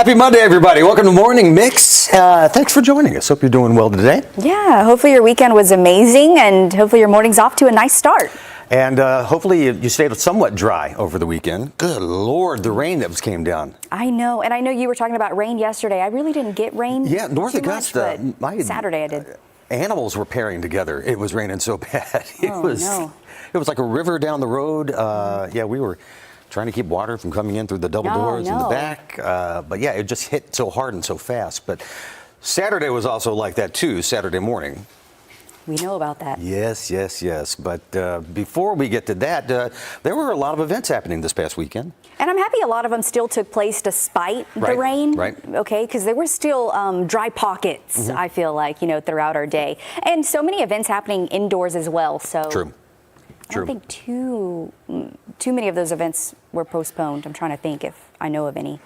Happy Monday, everybody. Welcome to Morning Mix. Thanks for joining us. Hope you're doing well today. Yeah, hopefully your weekend was amazing and hopefully your morning's off to a nice start. And hopefully you stayed somewhat dry over the weekend. Good Lord, the rain that came down. I know, and I know you were talking about rain yesterday. I really didn't get rain. Yeah, North Augusta. Saturday I did. Animals were pairing together. It was raining so bad. It was like a river down the road. Yeah, we were trying to keep water from coming in through the double doors in the back. But yeah, it just hit so hard and so fast. But Saturday was also like that too, Saturday morning. We know about that. Yes, yes, yes. But before we get to that, there were a lot of events happening this past weekend. And I'm happy a lot of them still took place despite the rain. Right. Okay, because there were still dry pockets, I feel like, throughout our day. And so many events happening indoors as well. So True. I don't think too many of those events were postponed. I'm trying to think if I know of any.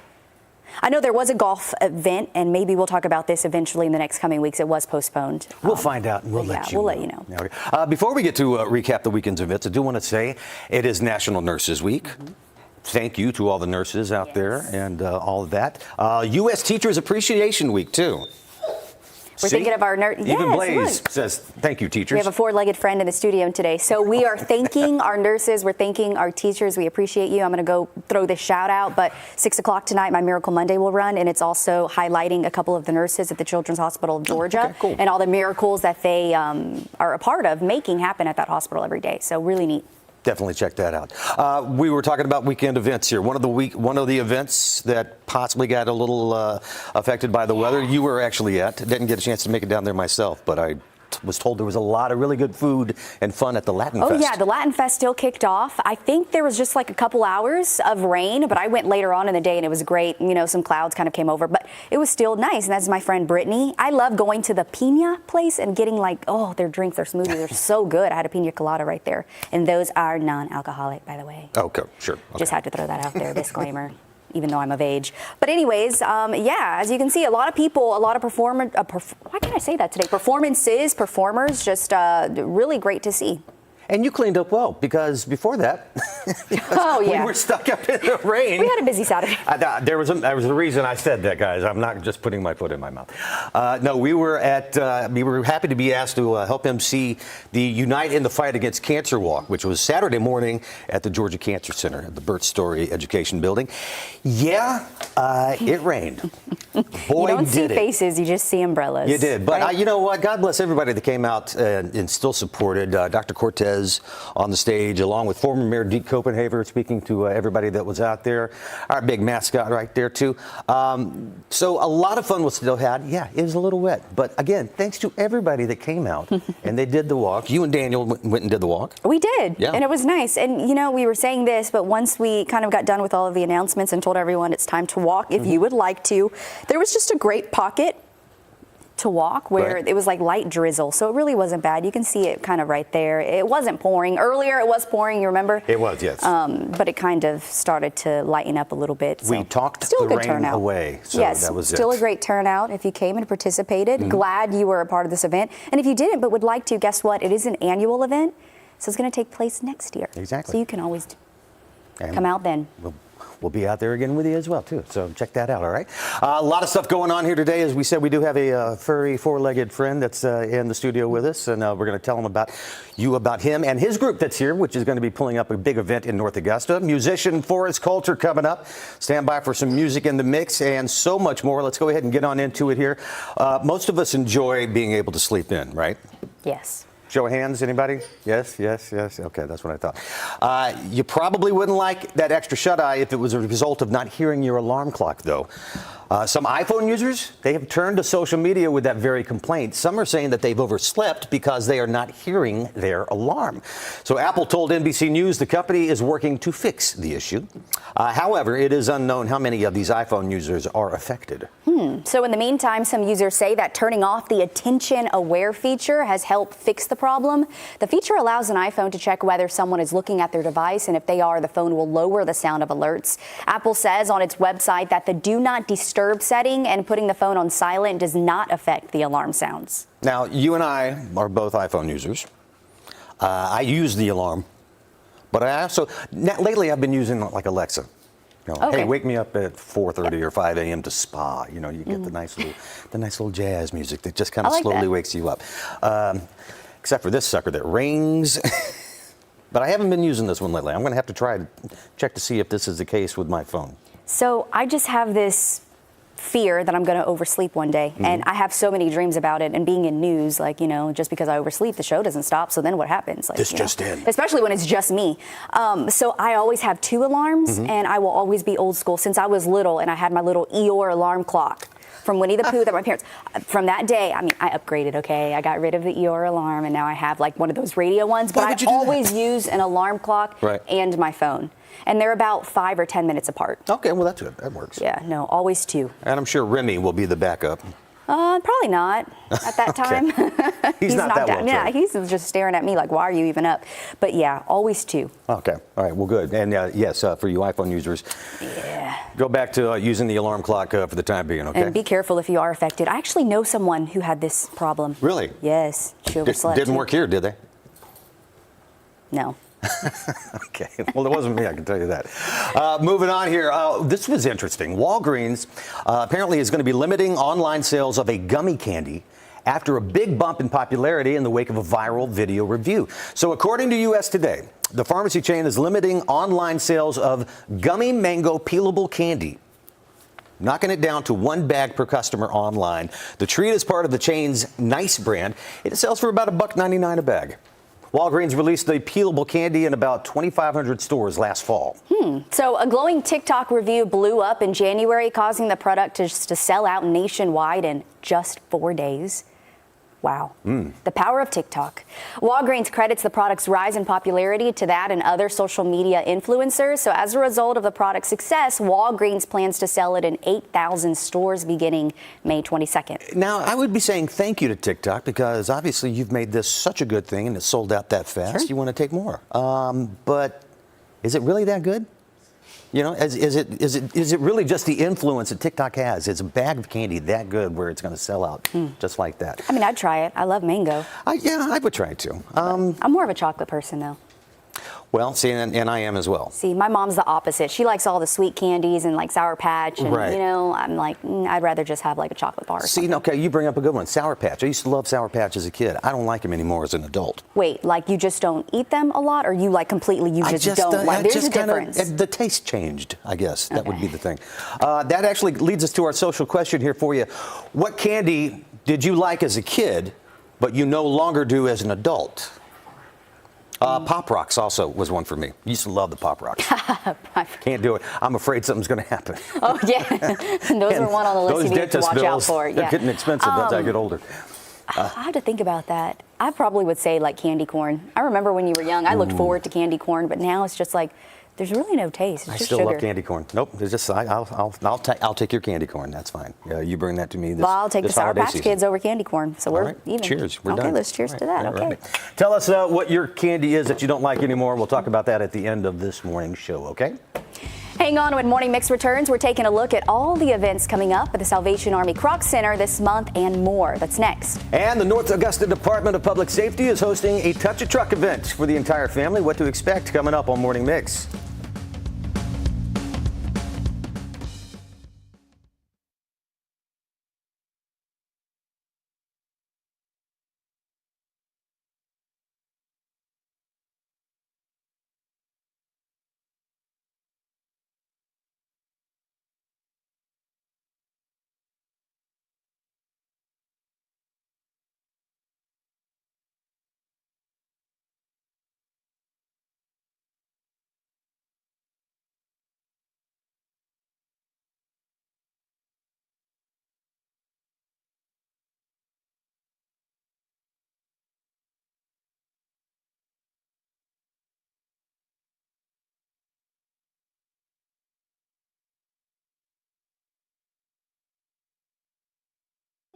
I know there was a golf event, and maybe we'll talk about this eventually in the next coming weeks. It was postponed. We'll find out, and we'll let you know. know. Before we get to recap the weekend's events, I do want to say it is National Nurses Week. Thank you to all the nurses out there and all of that. U.S. Teachers Appreciation Week, too. We're thinking of our nurse. Even Blaze says, thank you, teachers. We have a four-legged friend in the studio today. So we are thanking our nurses. We're thanking our teachers. We appreciate you. I'm going to go throw this shout out. But 6 o'clock tonight, my Miracle Monday will run. And it's also highlighting a couple of the nurses at the Children's Hospital of Georgia and all the miracles that they are a part of making happen at that hospital every day. So really neat. Definitely check that out. We were talking about weekend events here. One of the events that possibly got a little affected by the weather, you were actually at. Didn't get a chance to make it down there myself, but I was told there was a lot of really good food and fun at the Latin Fest. Oh yeah, the Latin Fest still kicked off. I think there was just like a couple hours of rain, but I went later on in the day and it was great. Some clouds kind of came over, but it was still nice. And that's my friend Brittany. I love going to the Pina place and getting their drinks, their smoothies are so good. I had a Pina Colada right there. And those are non-alcoholic, by the way. Okay, sure. Okay. Just had to throw that out there, disclaimer. Even though I'm of age. But anyways, as you can see, a lot of people, a lot of why can't I say that today? Performers, just really great to see. And you cleaned up well, because before that, we were stuck up in the rain. We had a busy Saturday. There was a reason I said that, guys. I'm not just putting my foot in my mouth. No, we were happy to be asked to help MC the Unite in the Fight Against Cancer Walk, which was Saturday morning at the Georgia Cancer Center at the Burt Story Education Building. Yeah, it rained. Boy, you don't see faces, you just see umbrellas. You did, but you know what? God bless everybody that came out and still supported. Dr. Cortez on the stage, along with former Mayor Deke Copenhaver, speaking to everybody that was out there. Our big mascot right there, too. So a lot of fun was still had. Yeah, it was a little wet. But again, thanks to everybody that came out and they did the walk. You and Daniel went and did the walk. We did, and it was nice. And, we were saying this, but once we kind of got done with all of the announcements and told everyone it's time to walk, if you would like to, there was just a great pocket to walk where it was like light drizzle, so it really wasn't bad. You can see it kind of right there. It wasn't pouring earlier. It was pouring, you remember? It was, yes. But it kind of started to lighten up a little bit. So we talked still the rain away, so that was still a great turnout if you came and participated. Glad you were a part of this event, and if you didn't but would like to, guess what? It is an annual event, so it's going to take place next year. Exactly. So you can always come out then. We'll be out there again with you as well, too. So check that out, all right? A lot of stuff going on here today. As we said, we do have a furry, four-legged friend that's in the studio with us, and we're going to tell him about him and his group that's here, which is going to be pulling up a big event in North Augusta. Musician Forrest Coulter coming up. Stand by for some music in the mix and so much more. Let's go ahead and get on into it here. Most of us enjoy being able to sleep in, right? Yes. Show of hands, anybody? Yes, yes, yes. Okay, that's what I thought. You probably wouldn't like that extra shut-eye if it was a result of not hearing your alarm clock, though. Some iPhone users, they have turned to social media with that very complaint. Some are saying that they've overslept because they are not hearing their alarm. So Apple told NBC News the company is working to fix the issue. However, it is unknown how many of these iPhone users are affected. So in the meantime, some users say that turning off the Attention Aware feature has helped fix the problem. The feature allows an iPhone to check whether someone is looking at their device, and if they are, the phone will lower the sound of alerts. Apple says on its website that the Do Not Disturb setting and putting the phone on silent does not affect the alarm sounds. Now, you and I are both iPhone users. I use the alarm, but I also, lately I've been using like Alexa. You know, Okay. hey, wake me up at 4:30 or 5 a.m. to spa. You know, you get the nice little jazz music that just kind I of like slowly that. wakes you up. Except for this sucker that rings. But I haven't been using this one lately. I'm going to have to try to check to see if this is the case with my phone. So I just have this fear that I'm going to oversleep one day. And I have so many dreams about it. And being in news, like, you know, just because I oversleep, the show doesn't stop. So then what happens? Like, This you know, just in. Especially when it's just me. So I always have 2 alarms, and I will always be old school. Since I was little and I had my little Eeyore alarm clock from Winnie the Pooh that my parents, from that day, I mean, I upgraded, okay? I got rid of the Eeyore alarm, and now I have like one of those radio ones. Why But would I you do that? always use an alarm clock Right. and my phone. And they're about 5 or 10 minutes apart. Okay, well, that's good. That works. Yeah, no, always 2. And I'm sure Remy will be the backup. Probably not at that time. He's not that knocked out. well Yeah, trained. he's just staring at me like, why are you even up? But yeah, always 2. Okay, all right, well, good. And yes, for you iPhone users, Yeah. go back to using the alarm clock for the time being, okay? And be careful if you are affected. I actually know someone who had this problem. Really? Yes. She overslept. Didn't too. work here, did they? No. Okay, well, it wasn't me, I can tell you that. Moving on here, this was interesting. Walgreens apparently is going to be limiting online sales of a gummy candy after a big bump in popularity in the wake of a viral video review. So according to US Today, the pharmacy chain is limiting online sales of gummy mango peelable candy, knocking it down to 1 bag per customer online. The treat is part of the chain's Nice brand. It sells for about $1.99 a bag. Walgreens released the peelable candy in about 2,500 stores last fall. So a glowing TikTok review blew up in January, causing the product to sell out nationwide in just 4 days. Wow. The power of TikTok. Walgreens credits the product's rise in popularity to that and other social media influencers. So as a result of the product's success, Walgreens plans to sell it in 8,000 stores beginning May 22nd. Now, I would be saying thank you to TikTok because obviously you've made this such a good thing and it's sold out that fast. Sure. You want to take more. But is it really that good? You know, is it really just the influence that TikTok has? Is a bag of candy that good where it's going to sell out just like that? I mean, I'd try it. I love mango. Yeah, I would try it too. I'm more of a chocolate person, though. Well, see, and I am as well. See, my mom's the opposite. She likes all the sweet candies and like Sour Patch. And, Right. you know, I'm like, I'd rather just have like a chocolate bar or See, something. okay, you bring up a good one. Sour Patch. I used to love Sour Patch as a kid. I don't like them anymore as an adult. Wait, like you just don't eat them a lot, or you like completely, you just don't like? I There's just a difference. the taste changed, I guess. That would be the thing. That actually leads us to our social question here for you. What candy did you like as a kid, but you no longer do as an adult? Pop Rocks also was one for me. Used to love the Pop Rocks. Can't do it. I'm afraid something's going to happen. Oh, yeah. Those were one on the list Those you needed to dentist watch out bills, for. they're Yeah. getting expensive as I get older. I have to think about that. I probably would say like candy corn. I remember when you were young, I looked forward to candy corn, but now it's just like, there's really no taste. It's I just still sugar. love candy corn. Nope, it's just I'll take your candy corn. That's fine. You bring that to me. This, Well, I'll take the this Sour holiday Patch season. Kids over candy corn. So All we're right. even. Cheers. We're okay, done. let's cheers to that. All Okay. right. Tell us what your candy is that you don't like anymore. We'll talk about that at the end of this morning's show, okay? Hang on when Morning Mix returns. We're taking a look at all the events coming up at the Salvation Army Kroc Center this month and more. That's next. And the North Augusta Department of Public Safety is hosting a Touch a Truck event for the entire family. What to expect coming up on Morning Mix.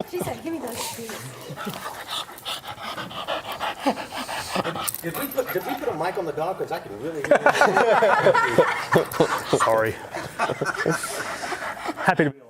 She said, give me those shoes. Did we put a mic on the dog? Because I can really hear Sorry. Happy to be alive.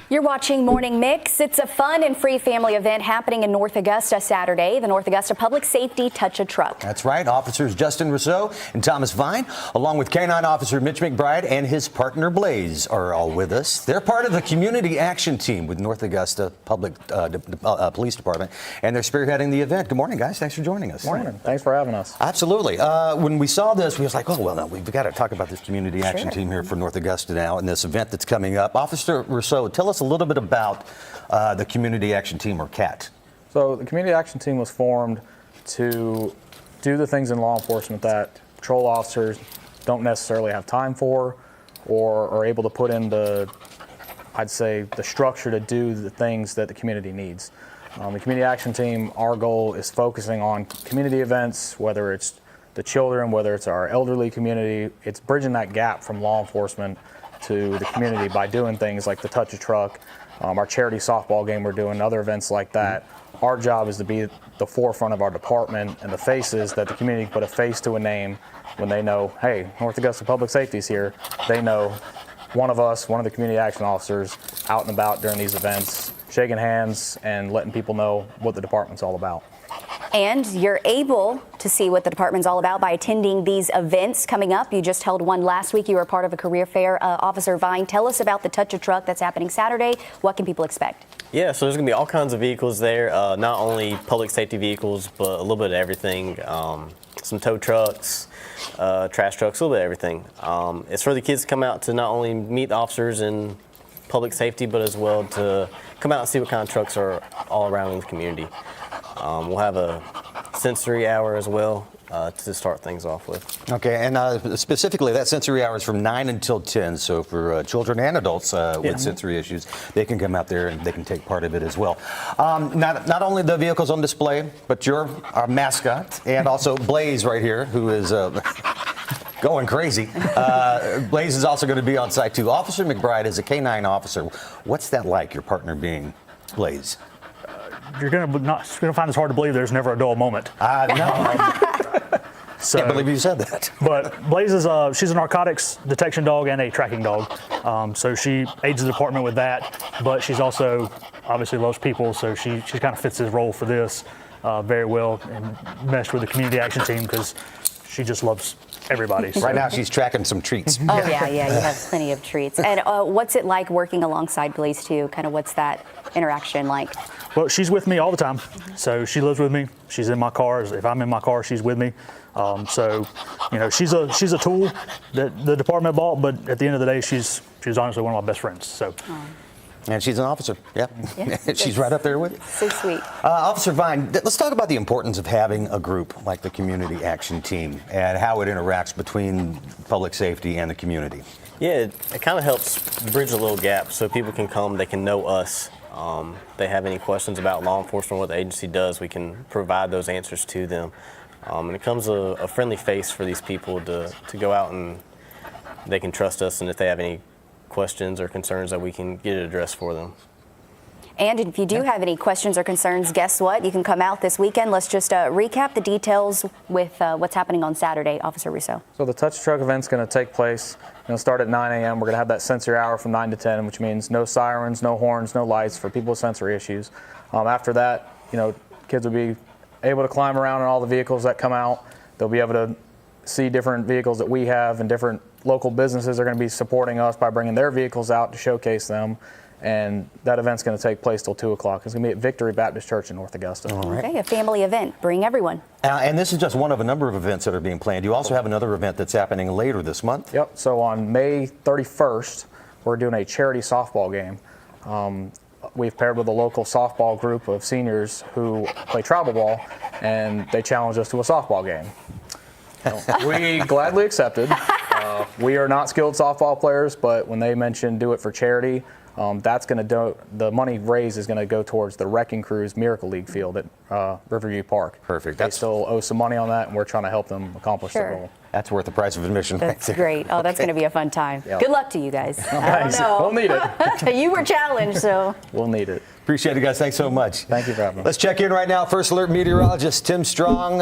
You're watching Morning Mix. It's a fun and free family event happening in North Augusta Saturday. The North Augusta Public Safety Touch a Truck. That's right. Officers Justin Rousseau and Thomas Vine, along with K-9 Officer Mitch McBride and his partner Blaze, are all with us. They're part of the community action team with North Augusta Public Police Department, and they're spearheading the event. Good morning, guys. Thanks for joining us. Morning. Thanks for having us. Absolutely. When we saw this, we was like, oh, well, no, we've got to talk about this community action team here for North Augusta now and this event that's coming up. Officer Rousseau, tell us a little bit about the community action team, or CAT. So the community action team was formed to do the things in law enforcement that patrol officers don't necessarily have time for, or are able to put in the, I'd say, the structure to do the things that the community needs. The community action team, our goal is focusing on community events, whether it's the children, whether it's our elderly community. It's bridging that gap from law enforcement to the community by doing things like the Touch a Truck, our charity softball game we're doing, other events like that. Our job is to be the forefront of our department and the faces that the community put a face to a name when they know, hey, North Augusta Public Safety is here. They know one of us, one of the community action officers, out and about during these events, shaking hands and letting people know what the department's all about. And you're able to see what the department's all about by attending these events coming up. You just held one last week. You were a part of a career fair. Officer Vine, tell us about the Touch a Truck that's happening Saturday. What can people expect? Yeah, so there's going to be all kinds of vehicles there, not only public safety vehicles, but a little bit of everything. Some tow trucks, trash trucks, a little bit of everything. It's for the kids to come out to not only meet the officers in public safety, but as well to come out and see what kind of trucks are all around in the community. We'll have a sensory hour as well to start things off with. Okay, and specifically that sensory hour is from 9 until 10, so for children and adults with sensory issues, they can come out there and they can take part of it as well. Not only the vehicles on display, but you're our mascot, and also Blaze right here, who is going crazy. Blaze is also going to be on site too. Officer McBride is a K-9 officer. What's that like, your partner being Blaze? You're going to find this hard to believe. There's never a dull moment. No. So, Can't believe you said that. But Blaze is she's a narcotics detection dog and a tracking dog. So she aids the department with that. But she's also obviously loves people, so she kind of fits this role for this very well, and meshed with the community action team because she just loves everybody. So. Right now she's tracking some treats. Oh, yeah, you have plenty of treats. And what's it like working alongside Blaze, too? Kind of what's that interaction like? Well, she's with me all the time. So she lives with me. She's in my car. If I'm in my car, she's with me. So, you know, she's a tool that the department bought, but at the end of the day, she's honestly one of my best friends. So. And she's an officer. Yeah. She's right up there with you. So sweet. Officer Vine, let's talk about the importance of having a group like the Community Action Team and how it interacts between public safety and the community. Yeah, it kind of helps bridge a little gap so people can come, they can know us. They have any questions about law enforcement, what the agency does, we can provide those answers to them. And it becomes a friendly face for these people to go out and they can trust us, and if they have any questions or concerns, that we can get it addressed for them. And if you do have any questions or concerns, guess what? You can come out this weekend. Let's just recap the details with what's happening on Saturday, Officer Rousseau. So the Touch a Truck event's going to take place. It'll start at 9 a.m. We're going to have that sensory hour from 9 to 10, which means no sirens, no horns, no lights for people with sensory issues. After that, you know, kids will be able to climb around in all the vehicles that come out. They'll be able to see different vehicles that we have, and different local businesses are going to be supporting us by bringing their vehicles out to showcase them. And that event's going to take place till 2 o'clock. It's going to be at Victory Baptist Church in North Augusta. All right. Okay, a family event. Bring everyone. And this is just one of a number of events that are being planned. You also have another event that's happening later this month. Yep. So on May 31st, we're doing a charity softball game. We've paired with a local softball group of seniors who play travel ball, and they challenged us to a softball game. We gladly accepted. We are not skilled softball players, but when they mentioned do it for charity, that's going to the money raised is going to go towards the Wrecking Crew's Miracle League field at Riverview Park. Perfect. They still owe some money on that, and we're trying to help them accomplish their goal. That's worth the price of admission. That's right there. great. Oh, that's going to be a fun time. Yep. Good luck to you guys. Thanks. We'll need it. You were challenged, so. We'll need it. Appreciate it, guys. Thanks so much. Thank you for having me. Let's check in right now. First Alert meteorologist Tim Strong.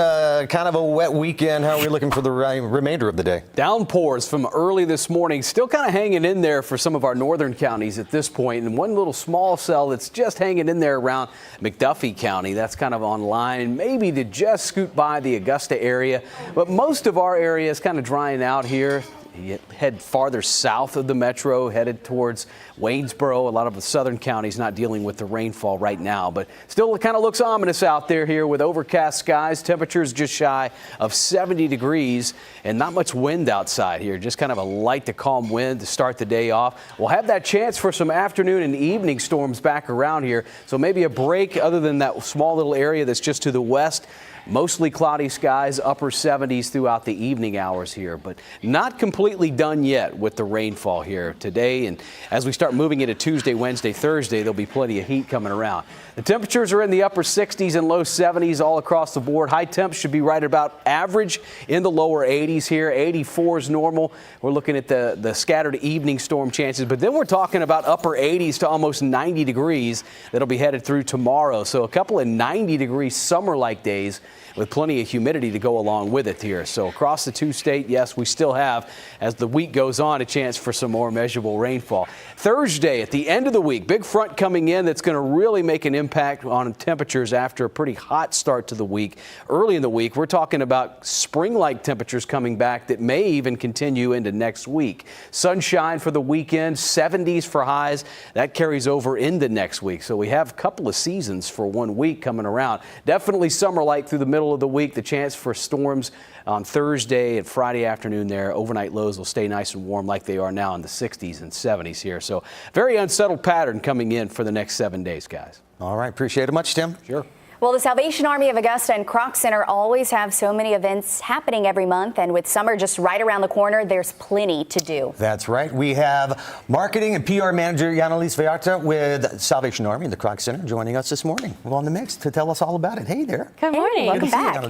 Kind of a wet weekend. How are we looking for the remainder of the day? Downpours from early this morning, still kind of hanging in there for some of our northern counties at this this point, and one little small cell that's just hanging in there around McDuffie County. That's kind of on line, and maybe to just scoot by the Augusta area. But most of our area is kind of drying out here. You head farther south of the metro, headed towards Waynesboro. A lot of the southern counties not dealing with the rainfall right now, but still it kind of looks ominous out there here with overcast skies. Temperatures just shy of 70 degrees and not much wind outside here. Just kind of a light to calm wind to start the day off. We'll have that chance for some afternoon and evening storms back around here. So maybe a break other than that small little area that's just to the west. Mostly cloudy skies, upper 70s throughout the evening hours here, but not completely done yet with the rainfall here today. And as we start moving into Tuesday, Wednesday, Thursday, there'll be plenty of heat coming around. The temperatures are in the upper 60s and low 70s all across the board. High temps should be right about average in the lower 80s here. 84 is normal. We're looking at the scattered evening storm chances, but then we're talking about upper 80s to almost 90 degrees that'll be headed through tomorrow. So a couple of 90-degree summer-like days with plenty of humidity to go along with it here. So across the two-state, yes, we still have, as the week goes on, a chance for some more measurable rainfall. Thursday, at the end of the week, big front coming in that's going to really make an impact on temperatures after a pretty hot start to the week. Early in the week, we're talking about spring-like temperatures coming back that may even continue into next week. Sunshine for the weekend, 70s for highs. That carries over into next week. So we have a couple of seasons for 1 week coming around. Definitely summer-like through the middle of the week. The chance for storms on Thursday and Friday afternoon there. Overnight lows will stay nice and warm like they are now in the 60s and 70s here. So very unsettled pattern coming in for the next 7 days, guys. All right. Appreciate it much, Tim. Sure. Well, the Salvation Army of Augusta and Kroc Center always have so many events happening every month, and with summer just right around the corner, there's plenty to do. That's right. We have marketing and PR manager Yanalise Vallarta with Salvation Army and the Kroc Center joining us this morning. We're on the mix to tell us all about it. Hey there. Good morning. Welcome Good to see you, back.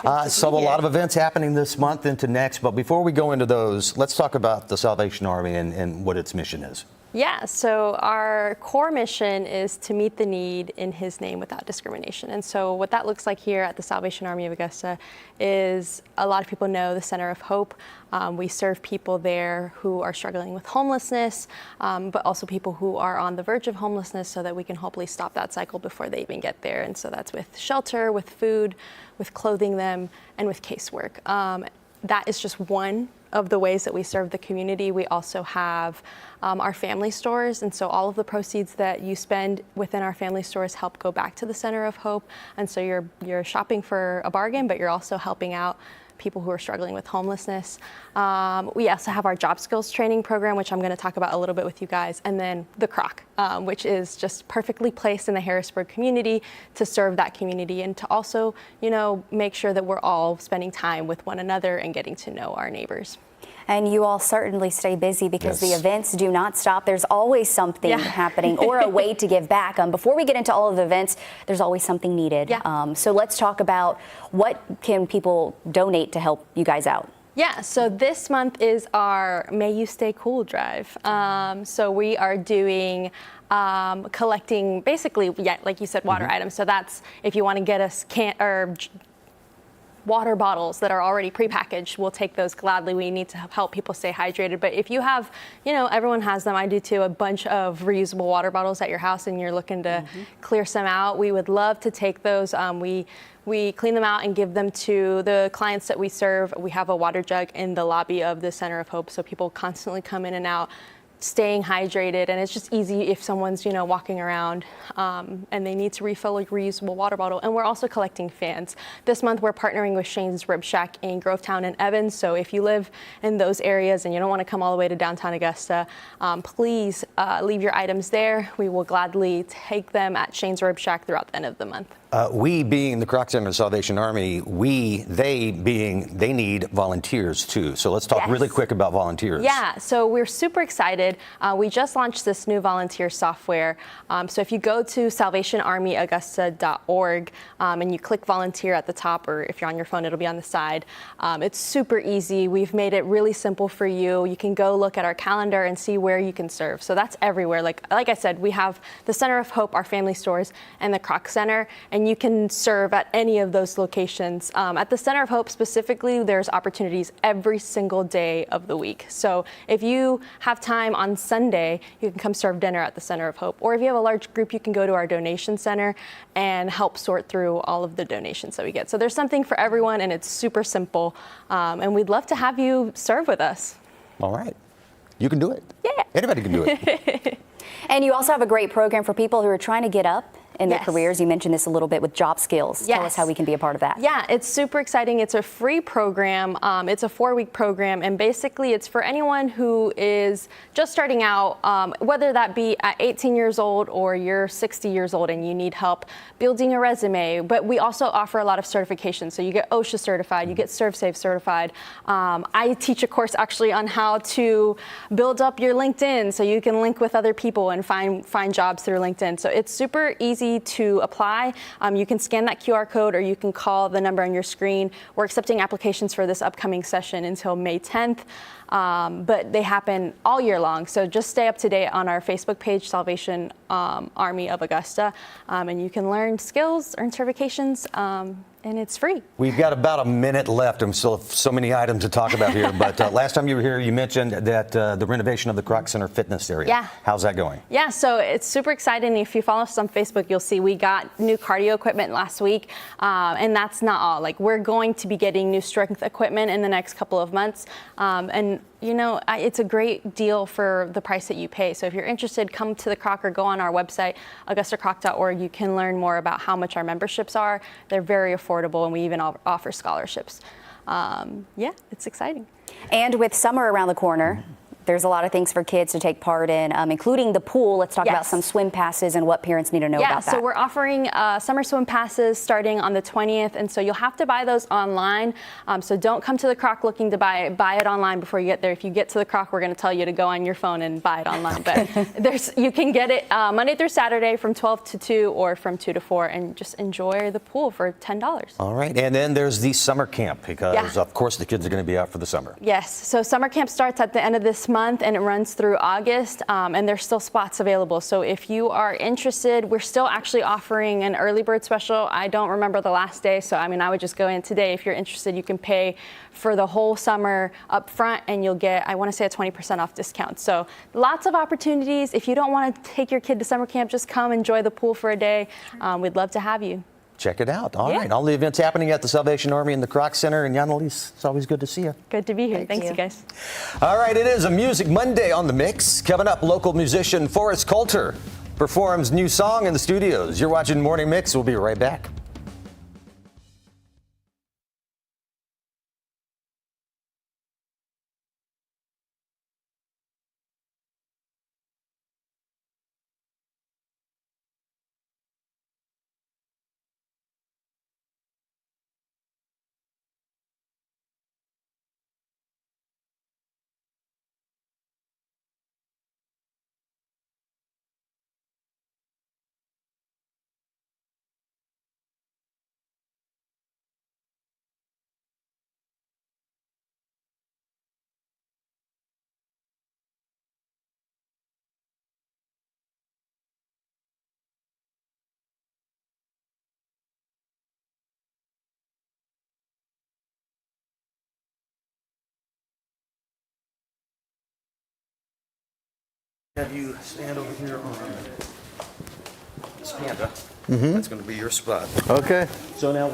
Yanalise. So a lot of events happening this month into next, but before we go into those, let's talk about the Salvation Army and what its mission is. Yeah, so our core mission is to meet the need in His name without discrimination. And so what that looks like here at the Salvation Army of Augusta is a lot of people know the Center of Hope. We serve people there who are struggling with homelessness, but also people who are on the verge of homelessness so that we can hopefully stop that cycle before they even get there. And so that's with shelter, with food, with clothing them, and with casework. That is just one of the ways that we serve the community. We also have our family stores, and so all of the proceeds that you spend within our family stores help go back to the Center of Hope. And so you're shopping for a bargain, but you're also helping out people who are struggling with homelessness. We also have our job skills training program, which I'm going to talk about a little bit with you guys, and then the Kroc, which is just perfectly placed in the Harrisburg community to serve that community and to also, make sure that we're all spending time with one another and getting to know our neighbors. And you all certainly stay busy because Yes. the events do not stop. There's always something happening or a way to give back. Before we get into all of the events, there's always something needed. Yeah. So let's talk about what can people donate to help you guys out. Yeah, so this month is our May You Stay Cool drive. So we are doing collecting basically, like you said, water items. So that's if you want to get us water bottles that are already prepackaged, we'll take those gladly. We need to help people stay hydrated. But if you have, everyone has them, I do too, a bunch of reusable water bottles at your house and you're looking to clear some out, we would love to take those. We clean them out and give them to the clients that we serve. We have a water jug in the lobby of the Center of Hope, so people constantly come in and out, staying hydrated, and it's just easy if someone's walking around and they need to refill a reusable water bottle. And we're also collecting fans. This month we're partnering with Shane's Rib Shack in Grovetown and Evans, so if you live in those areas and you don't want to come all the way to downtown Augusta, please leave your items there. We will gladly take them at Shane's Rib Shack throughout the end of the month. We being the Kroc Center and Salvation Army, they need volunteers too. So let's talk really quick about volunteers. Yeah, so we're super excited. We just launched this new volunteer software. So if you go to salvationarmyaugusta.org and you click volunteer at the top, or if you're on your phone, it'll be on the side. It's super easy. We've made it really simple for you. You can go look at our calendar and see where you can serve. So that's everywhere. Like I said, we have the Center of Hope, our family stores, and the Kroc Center. And and you can serve at any of those locations. At the Center of Hope specifically, there's opportunities every single day of the week. So if you have time on Sunday, you can come serve dinner at the Center of Hope. Or if you have a large group, you can go to our donation center and help sort through all of the donations that we get. So there's something for everyone, and it's super simple. And we'd love to have you serve with us. All right. You can do it. Yeah. Anybody can do it. And you also have a great program for people who are trying to get up in their Yes. careers. You mentioned this a little bit with job skills. Tell us Yes. how we can be a part of that. Yeah, it's super exciting. It's a free program. It's a 4-week program, and basically it's for anyone who is just starting out, whether that be at 18 years old or you're 60 years old and you need help building a resume. But we also offer a lot of certifications. So you get OSHA certified, you get ServSafe certified. I teach a course actually on how to build up your LinkedIn so you can link with other people and find jobs through LinkedIn. So it's super easy to apply. You can scan that QR code or you can call the number on your screen. We're accepting applications for this upcoming session until May 10th, but they happen all year long. So just stay up to date on our Facebook page, Salvation Army of Augusta, and you can learn skills, earn certifications, and it's free. We've got about a minute left. I'm still so many items to talk about here. But last time you were here, you mentioned that the renovation of the Kroc Center fitness area. Yeah. How's that going? Yeah, so it's super exciting. If you follow us on Facebook, you'll see we got new cardio equipment last week, and that's not all. Like, we're going to be getting new strength equipment in the next couple of months, and you know, it's a great deal for the price that you pay. So if you're interested, come to the Kroc or go on our website, augustakroc.org. You can learn more about how much our memberships are. They're very affordable, and we even offer scholarships. Yeah, it's exciting. And with summer around the corner, there's a lot of things for kids to take part in, including the pool. Let's talk about Yes. some swim passes and what parents need to know about that. So we're offering summer swim passes starting on the 20th, and so you'll have to buy those online. So don't come to the Kroc looking to buy it online before you get there. If you get to the Kroc, we're going to tell you to go on your phone and buy it online. But you can get it Monday through Saturday from 12 to 2 or from 2 to 4, and just enjoy the pool for $10. All right. And then there's the summer camp because, Yeah. of course, the kids are going to be out for the summer. Yes, so summer camp starts at the end of this month and it runs through August, and there's still spots available. So if you are interested, we're still actually offering an early bird special. I don't remember the last day, so I mean, I would just go in today. If you're interested, you can pay for the whole summer up front and you'll get, I want to say, a 20% off discount. So lots of opportunities. If you don't want to take your kid to summer camp, just come enjoy the pool for a day. We'd love to have you. Check it out. All Yeah. right. All the events happening at the Salvation Army and the Kroc Center. And Annalise, it's always good to see you. Good to be here. Thanks, you. you guys. All right. It is a Music Monday on the mix. Coming up, local musician Forrest Coulter performs new song in the studios. You're watching Morning Mix. We'll be right back. Have you stand over here on this panda. That's going to be your spot. Okay. So now,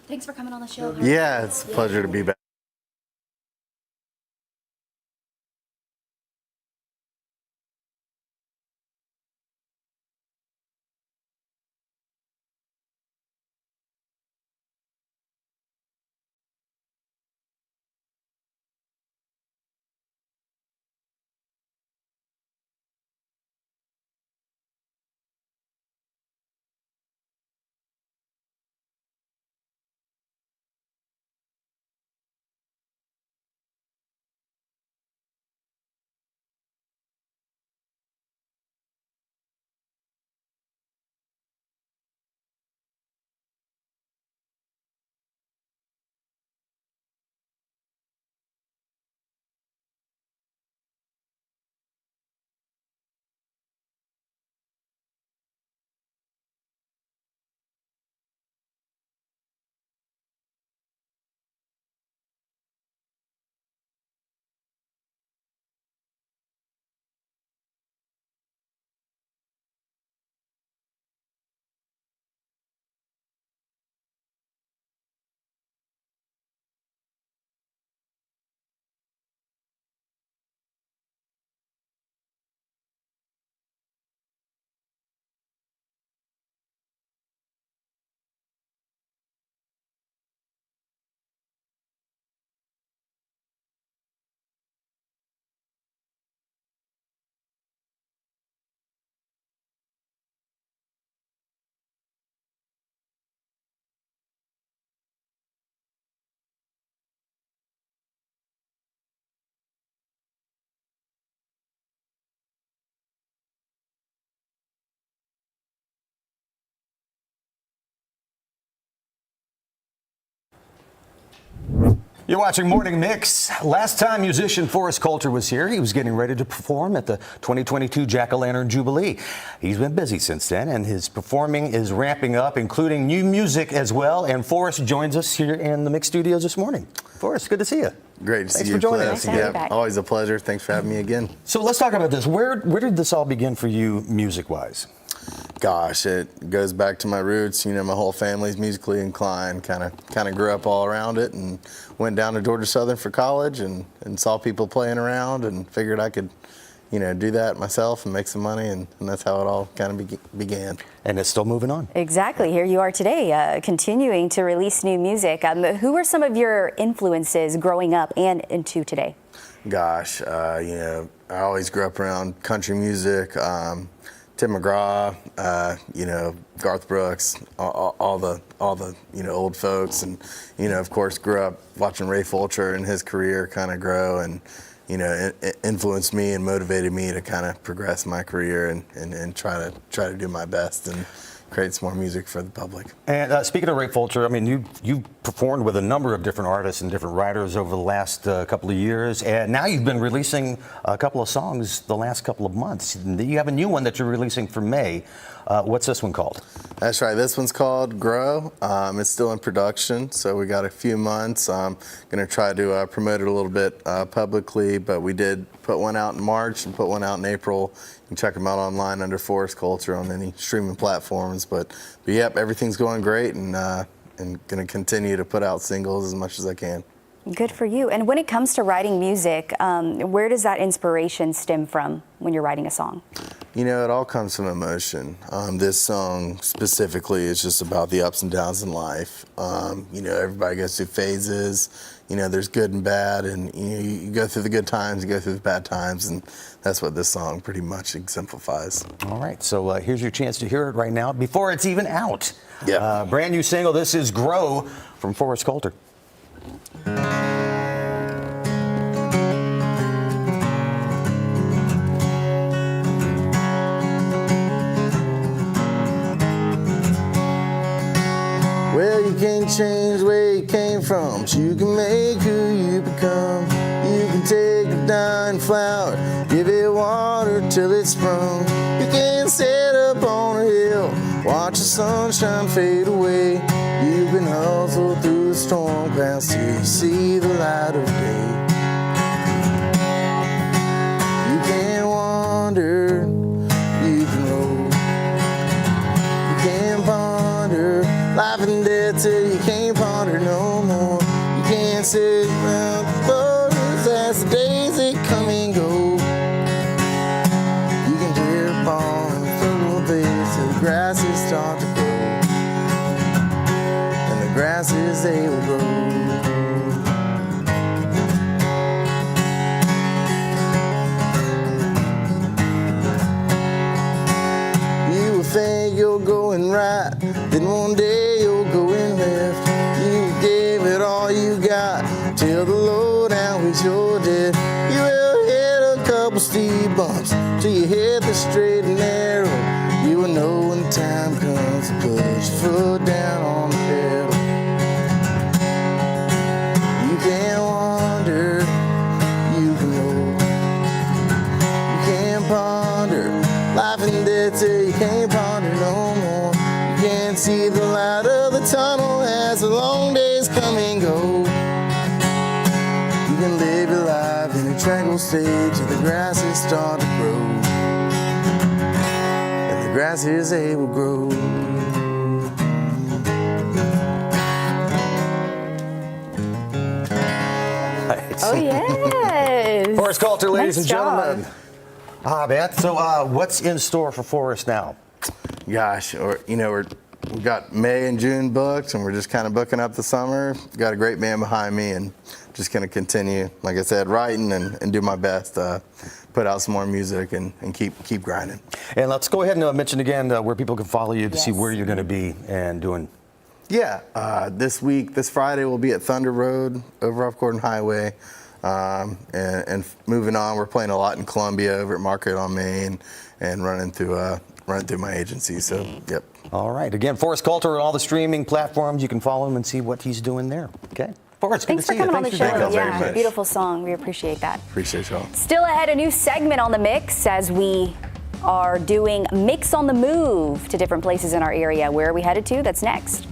Thanks for coming on the show. Yeah, it's a pleasure to be back. You're watching Morning Mix. Last time musician Forrest Coulter was here, he was getting ready to perform at the 2022 Jack-O-Lantern Jubilee. He's been busy since then, and his performing is ramping up, including new music as well. And Forrest joins us here in the Mix studios this morning. Forrest, good to see you. Great to see Thanks you. for joining Cliff. us. Nice to have you Yeah, back. always a pleasure. Thanks for having me again. So let's talk about this. Where did this all begin for you music-wise? Gosh, it goes back to my roots. You know, my whole family's musically inclined. Kind of grew up all around it, and went down to Georgia Southern for college, and saw people playing around, and figured I could, you know, do that myself and make some money, and that's how it all kind of began. And it's still moving on. Exactly. Here you are today, continuing to release new music. Who were some of your influences growing up and into today? Gosh, you know, I always grew up around country music. Tim McGraw, you know, Garth Brooks, all the you know, old folks, and you know, of course, grew up watching Ray Fulcher and his career kind of grow, and you know, it influenced me and motivated me to kind of progress my career and try to do my best and create some more music for the public. And speaking of Ray Fulcher, I mean, you've performed with a number of different artists and different writers over the last couple of years, and now you've been releasing a couple of songs the last couple of months. You have a new one that you're releasing for May. What's this one called? That's right. This one's called Grow. It's still in production, so we got a few months. I'm going to try to promote it a little bit publicly, but we did put one out in March and put one out in April. You can check them out online under Forrest Coulter on any streaming platforms. But yep, everything's going great, and going to continue to put out singles as much as I can. Good for you. And when it comes to writing music, where does that inspiration stem from when you're writing a song? You know, it all comes from emotion. This song specifically is just about the ups and downs in life. You know, everybody goes through phases. You know, there's good and bad, and you know, you go through the good times, you go through the bad times, and that's what this song pretty much exemplifies. All right, so here's your chance to hear it right now before it's even out. Yeah. Brand new single. This is Grow from Forrest Coulter. Well, you can't change where you came from, but you can make who you become. You can take a dying flower, give it water till it's sprung. You can sit up on a hill, watch the sunshine fade away. You can hustle through the storm clouds till you see the light of day. You can wander, you can roll, you can ponder life and death till you can't ponder no more. You can't sit around the boulders as the days they come and go. You can dip on fertile days till the grasses start to grow, and the grasses they will grow. You will think you're going right, then one day you're going left. You gave it all you got till the low down with your debt. You will hit a couple steep bumps till you hit the straight and narrow. You will know when the time comes to put your foot down on the pedal. You can wander, you can roll, you can ponder life and death till you can't ponder no more. You can't see the light of the tunnel as the long days come and go. You can live your life in a tranquil state till the grasses start to grow, and the grasses they will grow. Oh, yes. Forrest Coulter, ladies Nice and job. gentlemen. Beth, so what's in store for Forrest now? Gosh, you know, we got May and June booked, and we're just kind of booking up the summer. Got a great band behind me, and just going to continue, like I said, writing and do my best to put out some more music and keep grinding. And let's go ahead and mention again where people can follow you to see Yes. where you're going to be and doing. Yeah, this Friday, we'll be at Thunder Road over off Gordon Highway. And moving on, we're playing a lot in Columbia over at Market on Main and running through my agency. So, yep. All right. Again, Forrest Coulter on all the streaming platforms. You can follow him and see what he's doing there. Okay. Forrest, Thanks for good to see you. coming on the Thanks for show. joining us. very Yeah, much. beautiful song. We appreciate that. Appreciate y'all. Still ahead, a new segment on the mix as we are doing Mix on the Move to different places in our area. Where are we headed to? That's next.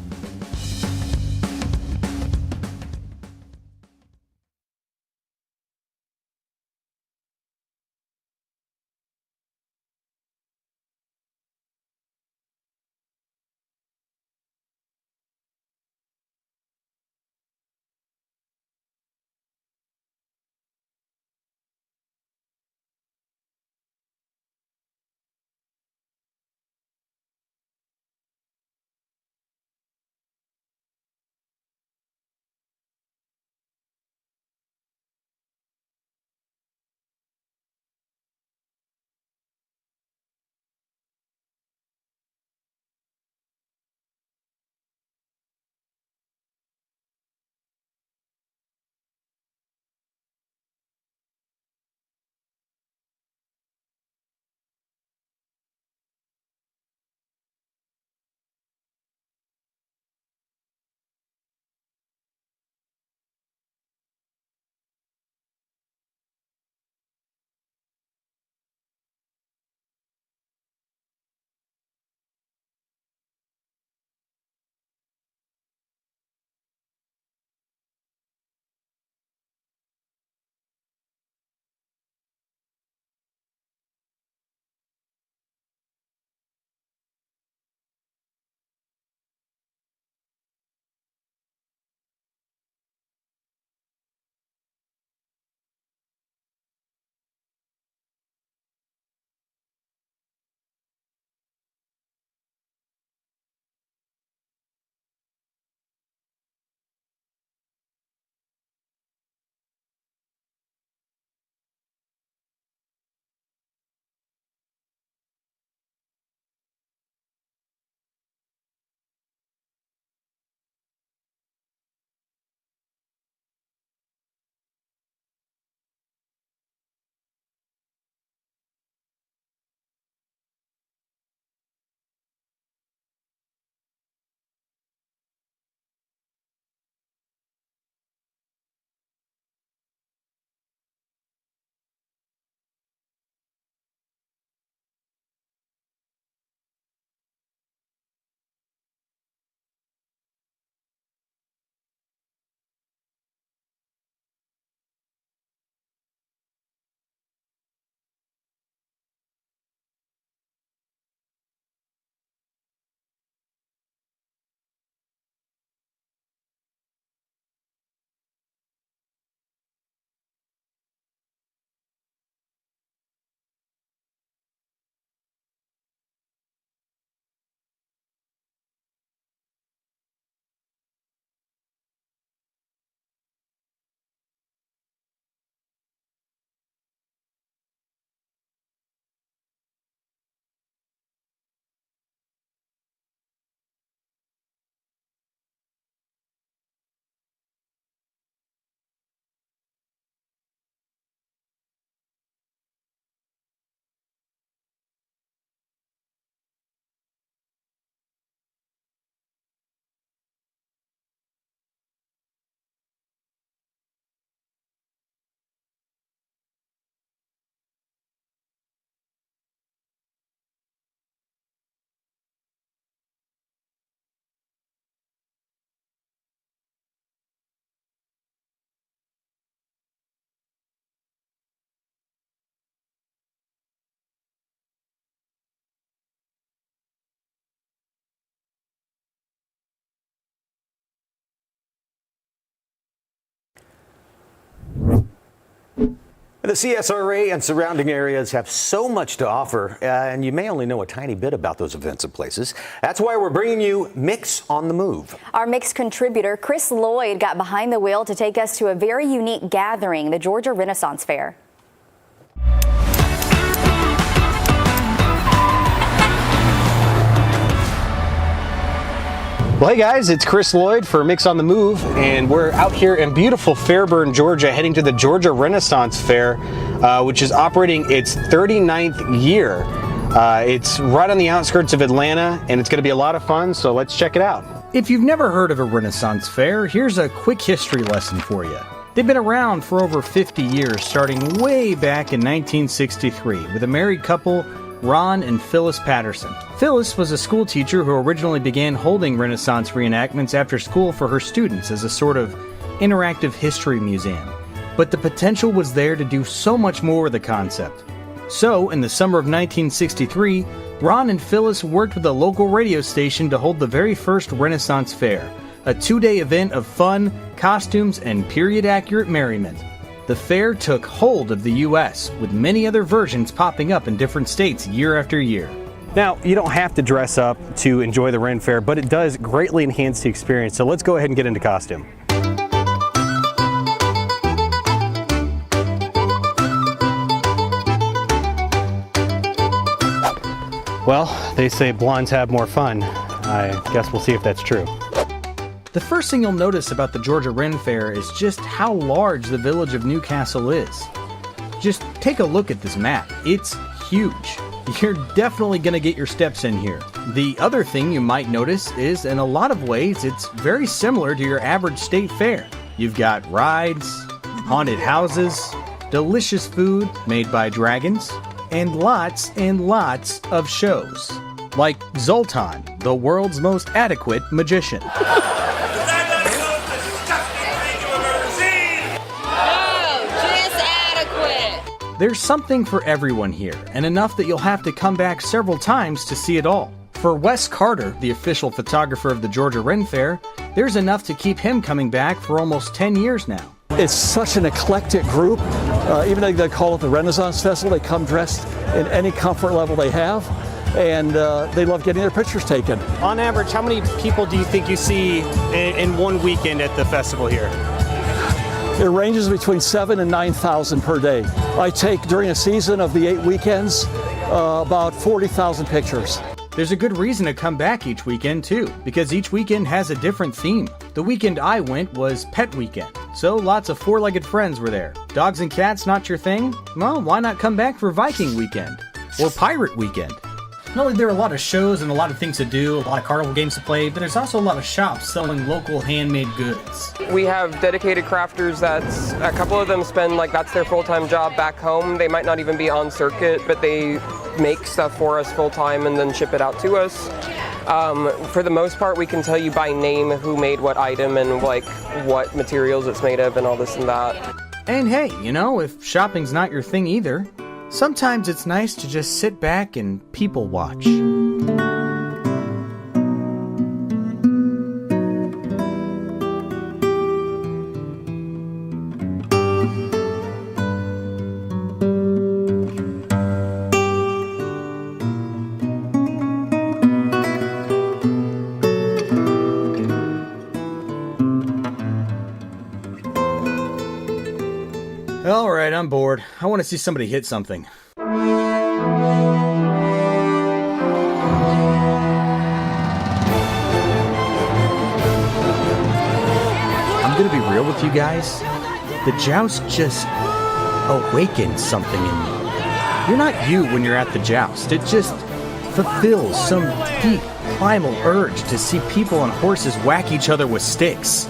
The CSRA and surrounding areas have so much to offer, and you may only know a tiny bit about those events and places. That's why we're bringing you Mix on the Move. Our Mix contributor, Chris Lloyd, got behind the wheel to take us to a very unique gathering, the Georgia Renaissance Fair. Well, hey guys, it's Chris Lloyd for Mix on the Move, and we're out here in beautiful Fairburn, Georgia, heading to the Georgia Renaissance Fair, which is operating its 39th year. It's right on the outskirts of Atlanta, and it's going to be a lot of fun, so let's check it out. If you've never heard of a Renaissance fair, here's a quick history lesson for you. They've been around for over 50 years, starting way back in 1963 with a married couple, Ron and Phyllis Patterson. Phyllis was a school teacher who originally began holding Renaissance reenactments after school for her students as a sort of interactive history museum. But the potential was there to do so much more with the concept. So, in the summer of 1963, Ron and Phyllis worked with a local radio station to hold the very first Renaissance Fair, a 2-day event of fun, costumes, and period-accurate merriment. The fair took hold of the U.S., with many other versions popping up in different states year after year. Now, you don't have to dress up to enjoy the Ren Fair, but it does greatly enhance the experience, so let's go ahead and get into costume. Well, they say blondes have more fun. I guess we'll see if that's true. The first thing you'll notice about the Georgia Ren Fair is just how large the village of Newcastle is. Just take a look at this map. It's huge. You're definitely going to get your steps in here. The other thing you might notice is, in a lot of ways, it's very similar to your average state fair. You've got rides, haunted houses, delicious food made by dragons, and lots of shows. Like Zoltan, the world's most adequate magician. There's something for everyone here, and enough that you'll have to come back several times to see it all. For Wes Carter, the official photographer of the Georgia Ren Fair, there's enough to keep him coming back for almost 10 years now. It's such an eclectic group. Even though they call it the Renaissance Festival, they come dressed in any comfort level they have, and they love getting their pictures taken. On average, how many people do you think you see in one weekend at the festival here? It ranges between 7,000 and 9,000 per day. I take, during a season of the 8 weekends, about 40,000 pictures. There's a good reason to come back each weekend too, because each weekend has a different theme. The weekend I went was Pet Weekend, so lots of four-legged friends were there. Dogs and cats not your thing? Well, why not come back for Viking Weekend? Or Pirate Weekend? Not only there are a lot of shows and a lot of things to do, a lot of carnival games to play, but there's also a lot of shops selling local handmade goods. We have dedicated crafters that's, a couple of them spend, that's their full-time job back home. They might not even be on circuit, but they make stuff for us full-time and then ship it out to us. For the most part, we can tell you by name who made what item and what materials it's made of and all this and that. And hey, if shopping's not your thing either, sometimes it's nice to just sit back and people watch. All right, I'm bored. I want to see somebody hit something. I'm gonna be real with you guys. The joust just awakens something in you. You're not you when you're at the joust. It just fulfills some deep primal urge to see people on horses whack each other with sticks.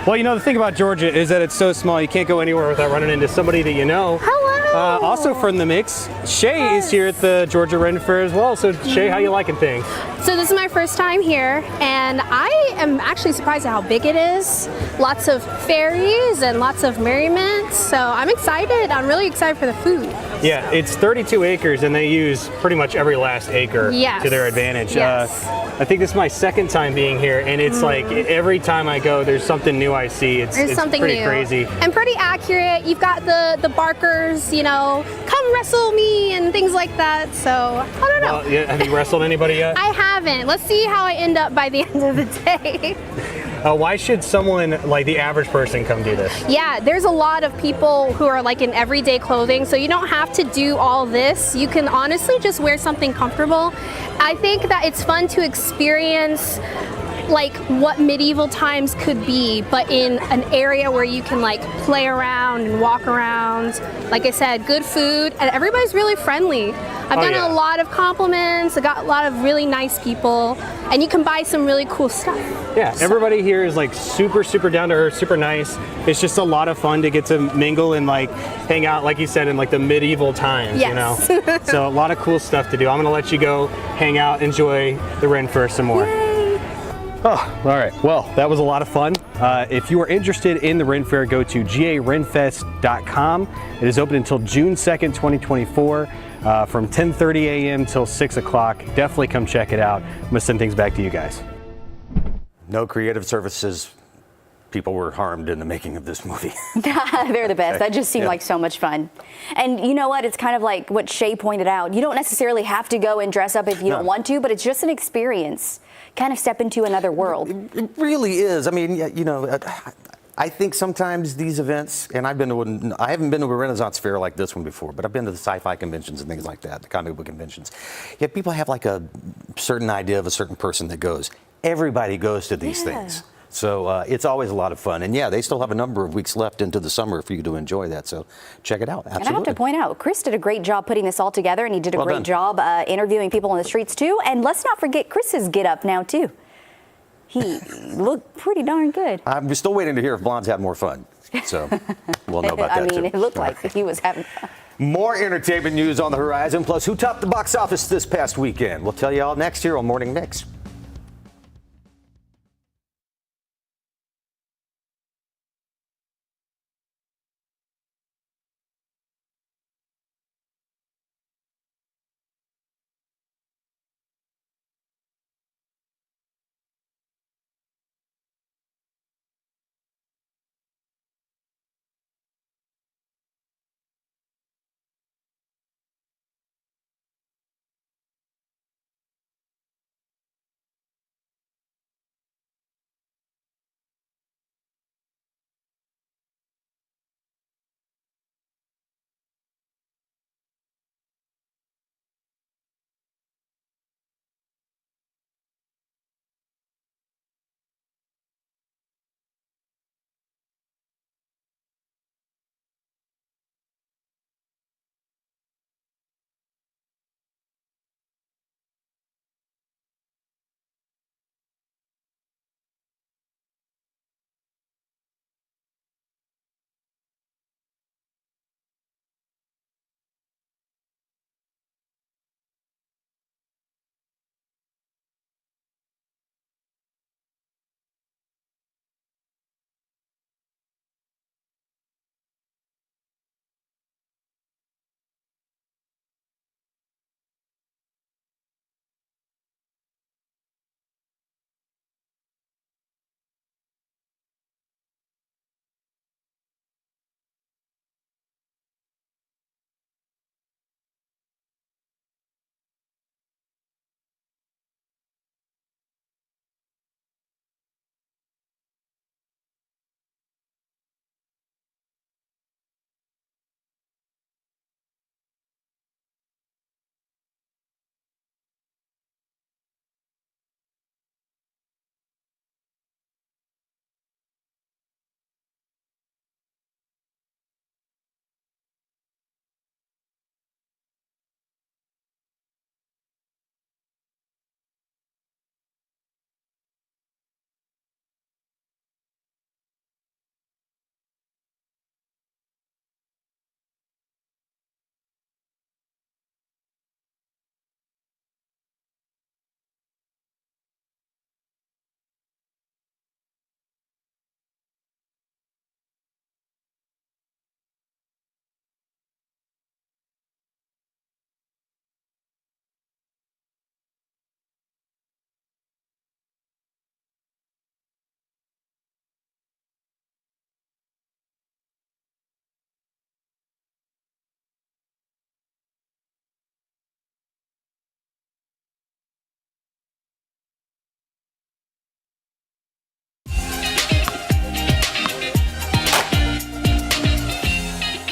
Well, the thing about Georgia is that it's so small, you can't go anywhere without running into somebody that you know. Hello! Also from the mix, Shay is here at the Georgia Ren Fair as well. So Shay, how you liking things? So this is my first time here, and I am actually surprised at how big it is. Lots of fairies and lots of merriment, so I'm excited. I'm really excited for the food. Yeah, it's 32 acres, and they use pretty much every last acre to their advantage. Yes. I think this is my second time being here, and it's like every time I go, there's something new I see. It's something pretty new. crazy. And pretty accurate. You've got the barkers, come wrestle me and things like that. So, I don't know. Well, yeah, have you wrestled anybody yet? I haven't. Let's see how I end up by the end of the day. Why should someone like the average person come do this? Yeah, there's a lot of people who are in everyday clothing, so you don't have to do all this. You can honestly just wear something comfortable. I think that it's fun to experience what medieval times could be, but in an area where you can play around and walk around. Like I said, good food, and everybody's really friendly. I've gotten a lot of compliments. I got a lot of really nice people, and you can buy some really cool stuff. Yeah, everybody here is like super down to earth, super nice. It's just a lot of fun to get to mingle and like hang out, like you said, in like the medieval times, you know? Yes. So a lot of cool stuff to do. I'm gonna let you go hang out, enjoy the Ren Fair some more. Oh, all right. Well, that was a lot of fun. If you are interested in the Ren Fair, go to garenfest.com. It is open until June 2nd, 2024, from 10:30 a.m. till 6 o'clock. Definitely come check it out. I'm gonna send things back to you guys. No creative services people were harmed in the making of this movie. They're the best. That just seemed like so much fun. And you know what? It's kind of like what Shay pointed out. You don't necessarily have to go and dress up if you don't want to, but it's just an experience. Kind of step into another world. It really is. I mean, you know, I think sometimes these events, and I haven't been to a Renaissance fair like this one before, but I've been to the sci-fi conventions and things like that, the comic book conventions. Yet people have like a certain idea of a certain person that goes. Everybody goes to these things. So it's always a lot of fun. And yeah, they still have a number of weeks left into the summer for you to enjoy that. So check it out. Absolutely. And I have to point out, Chris did a great job putting this all together, and he did a great job interviewing people on the streets too. And let's not forget Chris's get up now too. He looked pretty darn good. I'm still waiting to hear if Blondes had more fun. So we'll know about that I mean, too. it looked like he was having fun. More entertainment news on the horizon, plus who topped the box office this past weekend. We'll tell you all next here on Morning Mix.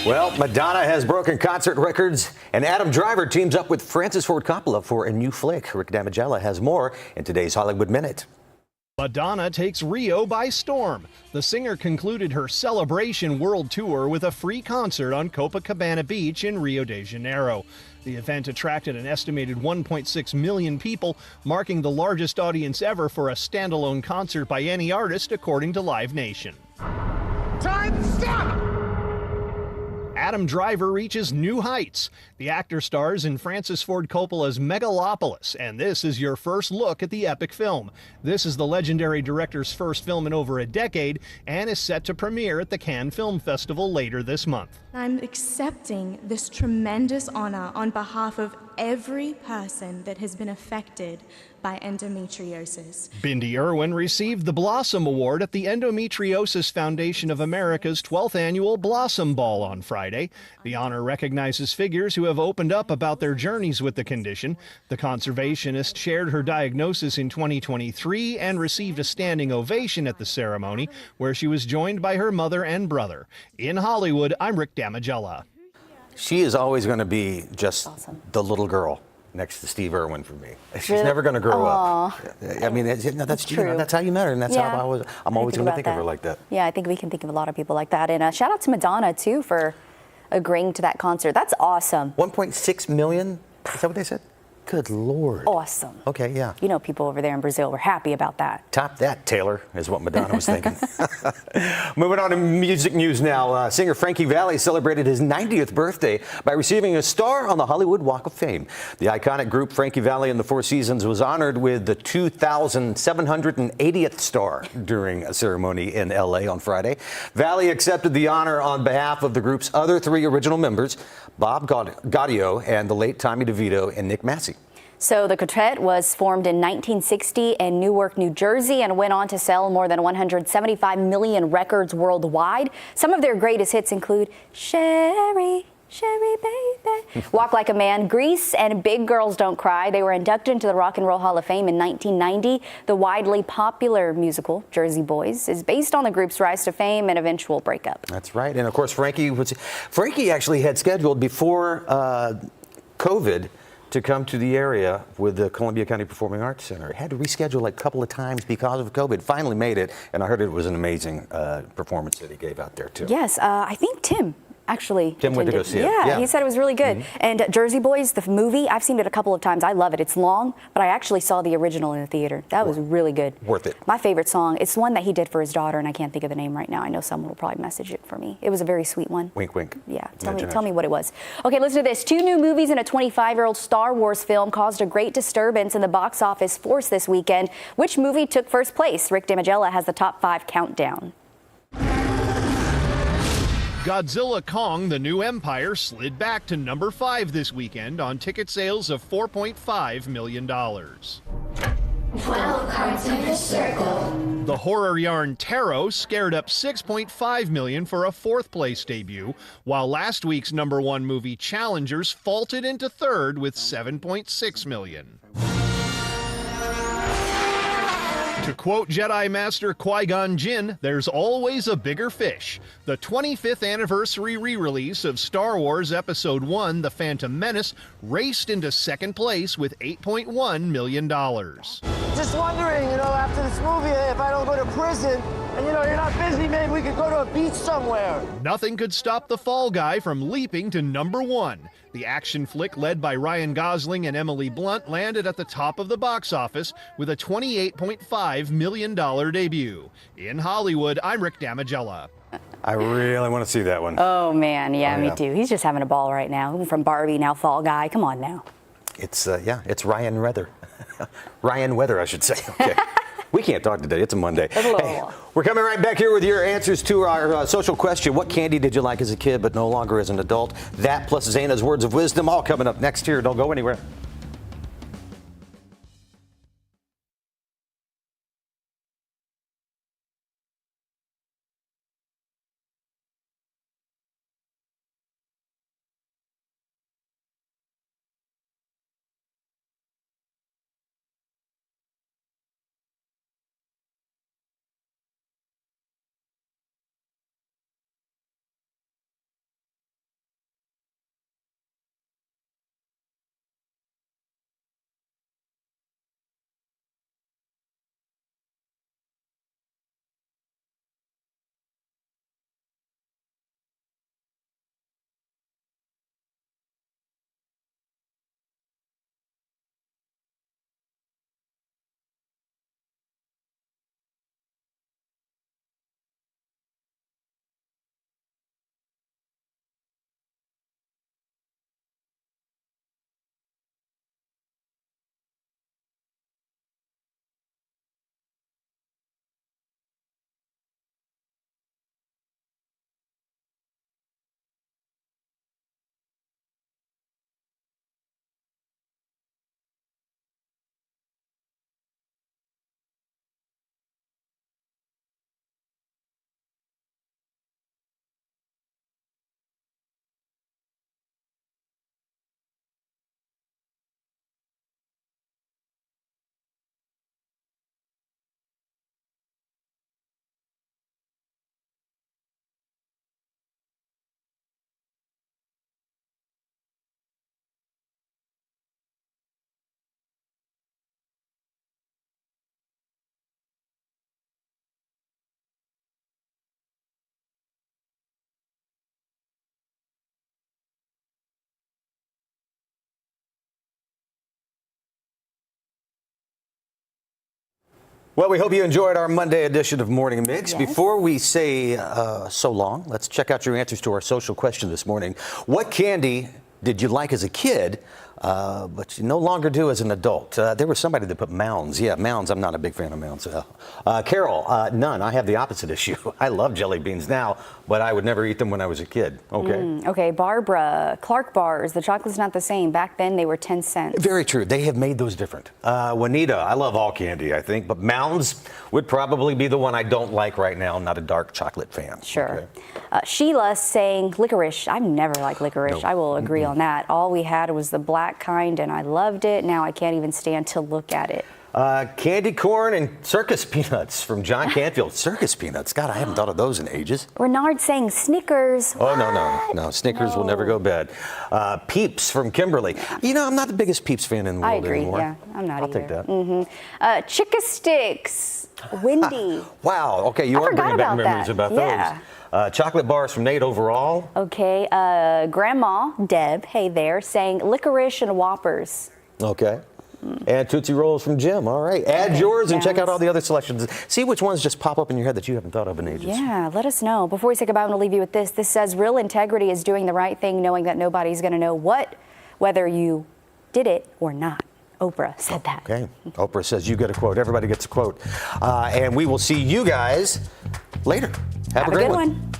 Well, Madonna has broken concert records, and Adam Driver teams up with Francis Ford Coppola for a new flick. Rick Damigella has more in today's Hollywood Minute. Madonna takes Rio by storm. The singer concluded her Celebration World Tour with a free concert on Copacabana Beach in Rio de Janeiro. The event attracted an estimated 1.6 million people, marking the largest audience ever for a standalone concert by any artist, according to Live Nation. Time, stop! Adam Driver reaches new heights. The actor stars in Francis Ford Coppola's Megalopolis, and this is your first look at the epic film. This is the legendary director's first film in over a decade and is set to premiere at the Cannes Film Festival later this month. I'm accepting this tremendous honor on behalf of every person that has been affected by endometriosis. Bindi Irwin received the Blossom Award at the Endometriosis Foundation of America's 12th annual Blossom Ball on Friday. The honor recognizes figures who have opened up about their journeys with the condition. The conservationist shared her diagnosis in 2023 and received a standing ovation at the ceremony, where she was joined by her mother and brother. In Hollywood, I'm Rick Damigella. She is always going to be just the little girl next to Steve Irwin for me. She's never going to grow up. I mean, that's true. That's how you met her, and that's how I'm always going to think of her like that. Yeah, I think we can think of a lot of people like that. And shout out to Madonna, too, for agreeing to that concert. That's awesome. 1.6 million? Is that what they said? Good Lord. Awesome. Okay, yeah. You know, people over there in Brazil were happy about that. Top that, Taylor, is what Madonna was thinking. Moving on to music news now. Singer Frankie Valli celebrated his 90th birthday by receiving a star on the Hollywood Walk of Fame. The iconic group Frankie Valli and the Four Seasons was honored with the 2,780th star during a ceremony in L.A. on Friday. Valli accepted the honor on behalf of the group's other three original members, Bob Gaudio and the late Tommy DeVito and Nick Massey. So the quartet was formed in 1960 in Newark, New Jersey, and went on to sell more than 175 million records worldwide. Some of their greatest hits include Sherry, Sherry Baby, Walk Like a Man, Grease, and Big Girls Don't Cry. They were inducted into the Rock and Roll Hall of Fame in 1990. The widely popular musical, Jersey Boys, is based on the group's rise to fame and eventual breakup. That's right. And of course, Frankie actually had scheduled before COVID to come to the area with the Columbia County Performing Arts Center. Had to reschedule a couple of times because of COVID. Finally made it, and I heard it was an amazing performance that he gave out there too. Yes, I think Tim actually Tim went to go see it. Yeah, he said it was really good. And Jersey Boys, the movie, I've seen it a couple of times. I love it. It's long, but I actually saw the original in the theater. That was really good. Worth it. My favorite song, it's one that he did for his daughter, and I can't think of the name right now. I know someone will probably message it for me. It was a very sweet one. Wink, wink. Yeah, tell me what it was. Okay, listen to this. 2 new movies and a 25-year-old Star Wars film caused a great disturbance in the box office force this weekend. Which movie took first place? Rick Damigella has the top 5 countdown. Godzilla Kong: The New Empire slid back to number 5 this weekend on ticket sales of $4.5 million. 12 cards in the circle. The horror yarn Tarot scared up $6.5 million for a 4th place debut, while last week's number 1 movie Challengers vaulted into 3rd with $7.6 million. To quote Jedi Master Qui-Gon Jinn, there's always a bigger fish. The 25th anniversary re-release of Star Wars Episode 1, The Phantom Menace, raced into 2nd place with $8.1 million. Just wondering, after this movie, if I don't go to prison, and you're not busy, maybe we could go to a beach somewhere. Nothing could stop the Fall Guy from leaping to number 1. The action flick led by Ryan Gosling and Emily Blunt landed at the top of the box office with a $28.5 million debut. In Hollywood, I'm Rick Damigella. I really want to see that one. Oh, man. Yeah, me too. He's just having a ball right now. From Barbie, now Fall Guy. Come on now. It's Ryan Weather. Ryan Weather, I should say. Okay. We can't talk today. It's a Monday. Hey, we're coming right back here with your answers to our social question. What candy did you like as a kid but no longer as an adult? That plus Zaina's words of wisdom, all coming up next here. Don't go anywhere. Well, we hope you enjoyed our Monday edition of Morning Mix. Yes. Before we say so long, let's check out your answers to our social question this morning. What candy did you like as a kid, but you no longer do as an adult? There was somebody that put Mounds. Yeah, Mounds. I'm not a big fan of Mounds. Carol, none. I have the opposite issue. I love jelly beans now, but I would never eat them when I was a kid. Okay. Okay, Barbara, Clark bars. The chocolate's not the same. Back then, they were 10 cents. Very true. They have made those different. Juanita, I love all candy, I think, but Mounds would probably be the one I don't like right now. I'm not a dark chocolate fan. Sure. Okay. Sheila saying licorice. I've never liked licorice. Nope. I will agree on that. All we had was the black kind, and I loved it. Now I can't even stand to look at it. Candy corn and circus peanuts from John Canfield. Circus peanuts. God, I haven't thought of those in ages. Renard saying Snickers. Oh, no. Snickers will never go bad. Peeps from Kimberly. You know, I'm not the biggest Peeps fan in the world anymore. Yeah, I'm not I'll either. take that. Chicka Sticks. Wendy. Wow. Okay, you are bringing back memories about Yeah. those. Chocolate bars from Nate overall. Okay, Grandma Deb, hey there, saying licorice and Whoppers. Okay. And Tootsie Rolls from Jim. All right. Add yours and check out all the other selections. See which ones just pop up in your head that you haven't thought of in ages. Yeah, let us know. Before we say goodbye, I'm going to leave you with this. This says, real integrity is doing the right thing, knowing that nobody's going to know whether you did it or not. Oprah said that. Okay. Oprah says you get a quote. Everybody gets a quote. And we will see you guys later. Have a great good one.